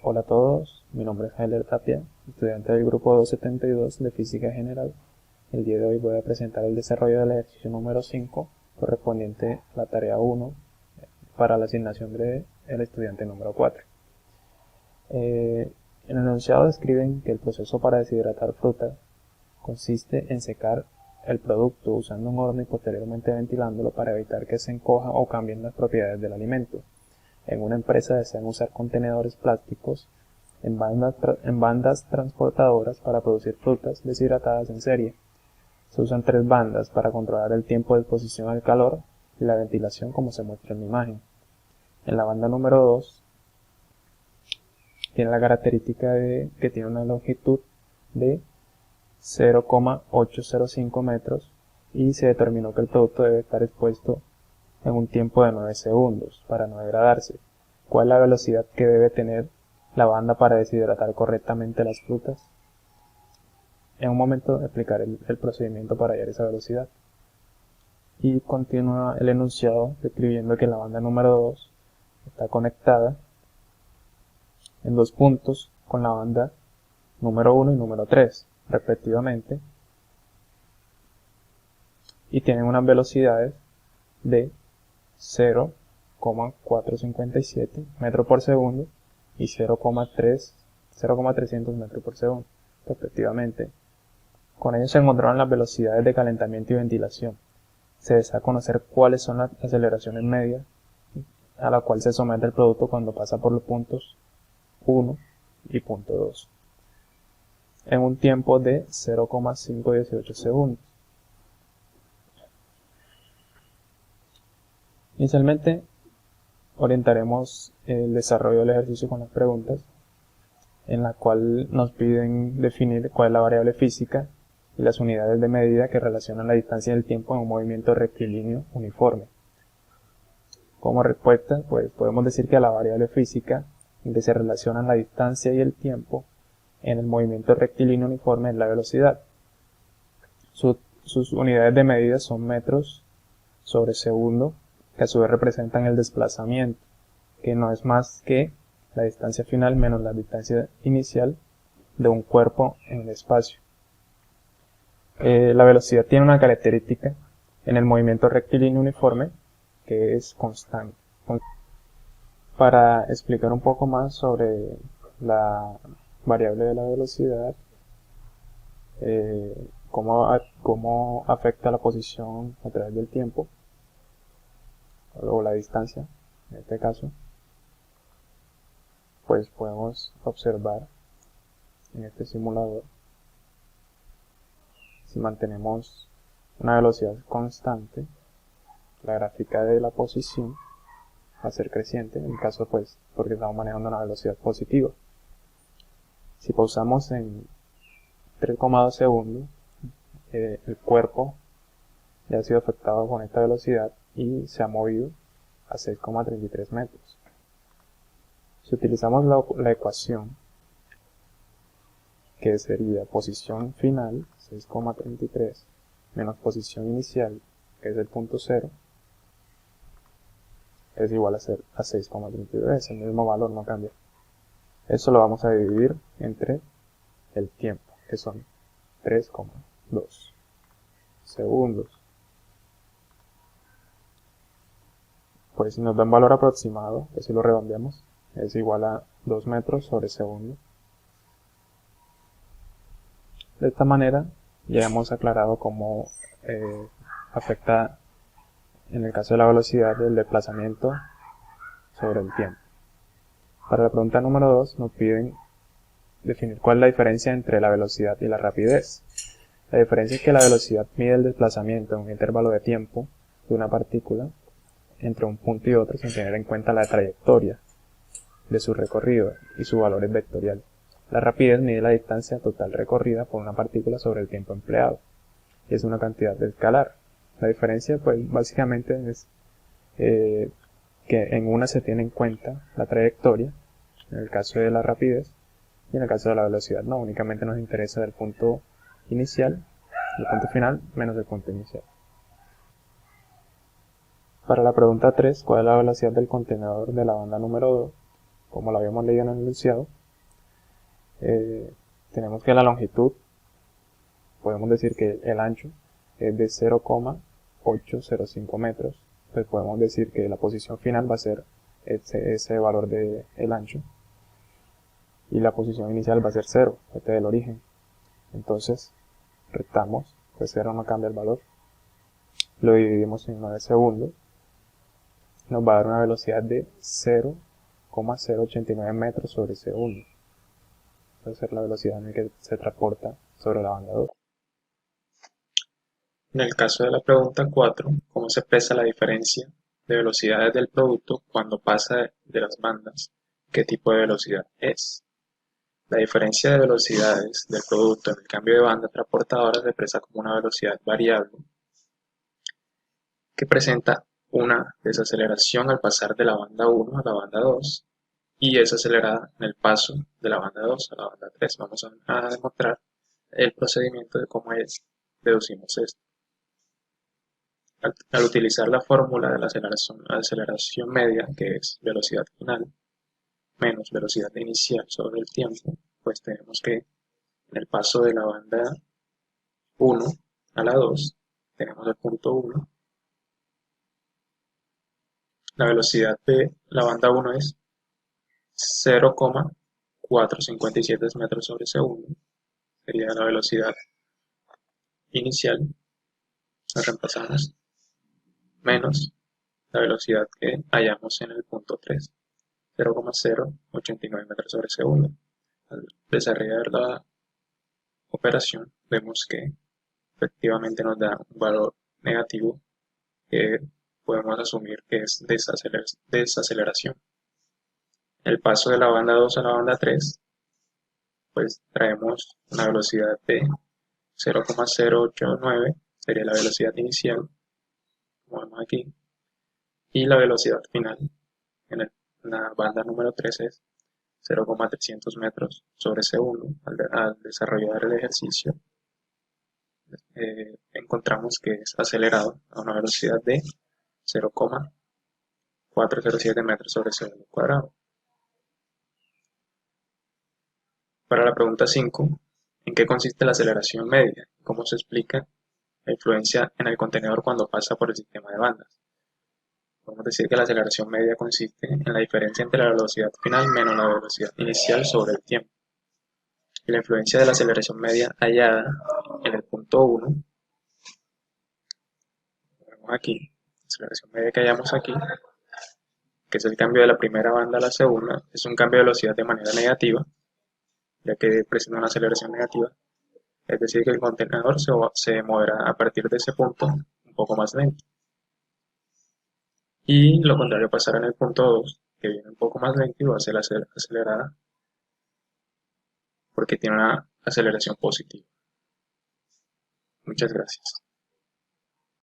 Hola a todos, mi nombre es Javier Tapia, estudiante del grupo 272 de Física General. El día de hoy voy a presentar el desarrollo del ejercicio número 5, correspondiente a la tarea 1, para la asignación del estudiante número 4. En el enunciado describen que el proceso para deshidratar frutas consiste en secar el producto usando un horno y posteriormente ventilándolo para evitar que se encoja o cambien las propiedades del alimento. En una empresa desean usar contenedores plásticos en bandas transportadoras para producir frutas deshidratadas en serie. Se usan 3 bandas para controlar el tiempo de exposición al calor y la ventilación, como se muestra en la imagen. En la banda número 2 tiene la característica de que tiene una longitud de 0,805 metros y se determinó que el producto debe estar expuesto en un tiempo de 9 segundos para no degradarse. ¿Cuál es la velocidad que debe tener la banda para deshidratar correctamente las frutas? En un momento explicaré el procedimiento para hallar esa velocidad. Y continúa el enunciado describiendo que la banda número 2 está conectada en 2 puntos con la banda número 1 y número 3, respectivamente, y tienen unas velocidades de 0,457 metros por segundo y 0,300 metros por segundo, respectivamente. Con ello se encontraron las velocidades de calentamiento y ventilación. Se desea conocer cuáles son las aceleraciones medias a la cual se somete el producto cuando pasa por los puntos 1 y punto 2, en un tiempo de 0,518 segundos. Inicialmente orientaremos el desarrollo del ejercicio con las preguntas, en la cual nos piden definir cuál es la variable física y las unidades de medida que relacionan la distancia y el tiempo en un movimiento rectilíneo uniforme. Como respuesta, pues podemos decir que la variable física en que se relacionan la distancia y el tiempo en el movimiento rectilíneo uniforme es la velocidad. Sus unidades de medida son metros sobre segundo, que a su vez representan el desplazamiento, que no es más que la distancia final menos la distancia inicial de un cuerpo en el espacio. La velocidad tiene una característica en el movimiento rectilíneo uniforme que es constante. Para explicar un poco más sobre la variable de la velocidad, cómo afecta la posición a través del tiempo, o la distancia, en este caso, pues podemos observar en este simulador, si mantenemos una velocidad constante, la gráfica de la posición va a ser creciente, en el caso pues porque estamos manejando una velocidad positiva. Si pausamos en 3,2 segundos, el cuerpo ya ha sido afectado con esta velocidad y se ha movido a 6,33 metros. Si utilizamos la ecuación, que sería posición final, 6,33, menos posición inicial, que es el punto 0, es igual a 6,33, el mismo valor no cambia. Eso lo vamos a dividir entre el tiempo, que son 3,2 segundos. Pues si nos da un valor aproximado, que si lo redondeamos, es igual a 2 metros sobre segundo. De esta manera ya hemos aclarado cómo afecta, en el caso de la velocidad, el desplazamiento sobre el tiempo. Para la pregunta número 2 nos piden definir cuál es la diferencia entre la velocidad y la rapidez. La diferencia es que la velocidad mide el desplazamiento en un intervalo de tiempo de una partícula entre un punto y otro sin tener en cuenta la trayectoria de su recorrido y su valor es vectorial. La rapidez mide la distancia total recorrida por una partícula sobre el tiempo empleado y es una cantidad escalar. La diferencia pues básicamente es que en una se tiene en cuenta la trayectoria, en el caso de la rapidez, y en el caso de la velocidad no, únicamente nos interesa el punto inicial, el punto final menos el punto inicial. Para la pregunta 3, ¿cuál es la velocidad del contenedor de la banda número 2? como lo habíamos leído en el enunciado, tenemos que la longitud, podemos decir que el ancho es de 0,805 metros, pues podemos decir que la posición final va a ser ese valor del ancho, y la posición inicial va a ser 0, este del origen. Entonces restamos, pues 0 no cambia el valor, lo dividimos en 9 segundos, nos va a dar una velocidad de 0,089 metros sobre segundo. Va a ser la velocidad en la que se transporta sobre la banda 2. En el caso de la pregunta 4, ¿cómo se expresa la diferencia de velocidades del producto cuando pasa de las bandas? ¿Qué tipo de velocidad es? La diferencia de velocidades del producto en el cambio de banda transportadora se expresa como una velocidad variable que presenta una desaceleración al pasar de la banda 1 a la banda 2 y es acelerada en el paso de la banda 2 a la banda 3. Vamos a demostrar el procedimiento de cómo deducimos esto. Al utilizar la fórmula de la aceleración media, que es velocidad final menos velocidad inicial sobre el tiempo, pues tenemos que en el paso de la banda 1 a la 2, tenemos el punto 1, la velocidad de la banda 1 es 0,457 metros sobre segundo, sería la velocidad inicial, la reemplazamos, menos la velocidad que hallamos en el punto 3, 0,089 metros sobre segundo. Al desarrollar la operación, vemos que efectivamente nos da un valor negativo que podemos asumir que es desaceleración. El paso de la banda 2 a la banda 3, pues traemos una velocidad de 0,089, sería la velocidad inicial, como vemos aquí, y la velocidad final en la banda número 3 es 0,300 metros sobre segundo. Al desarrollar el ejercicio, encontramos que es acelerado a una velocidad de 0,407 metros sobre segundo cuadrado. Para la pregunta 5, ¿en qué consiste la aceleración media? ¿Cómo se explica la influencia en el contenedor cuando pasa por el sistema de bandas? Podemos decir que la aceleración media consiste en la diferencia entre la velocidad final menos la velocidad inicial sobre el tiempo. Y la influencia de la aceleración media hallada en el punto 1, vemos aquí, la aceleración media que hallamos aquí, que es el cambio de la primera banda a la segunda, es un cambio de velocidad de manera negativa, ya que presenta una aceleración negativa, es decir que el contenedor se moverá a partir de ese punto un poco más lento. Y lo contrario pasará en el punto 2, que viene un poco más lento y va a ser acelerada porque tiene una aceleración positiva. Muchas gracias.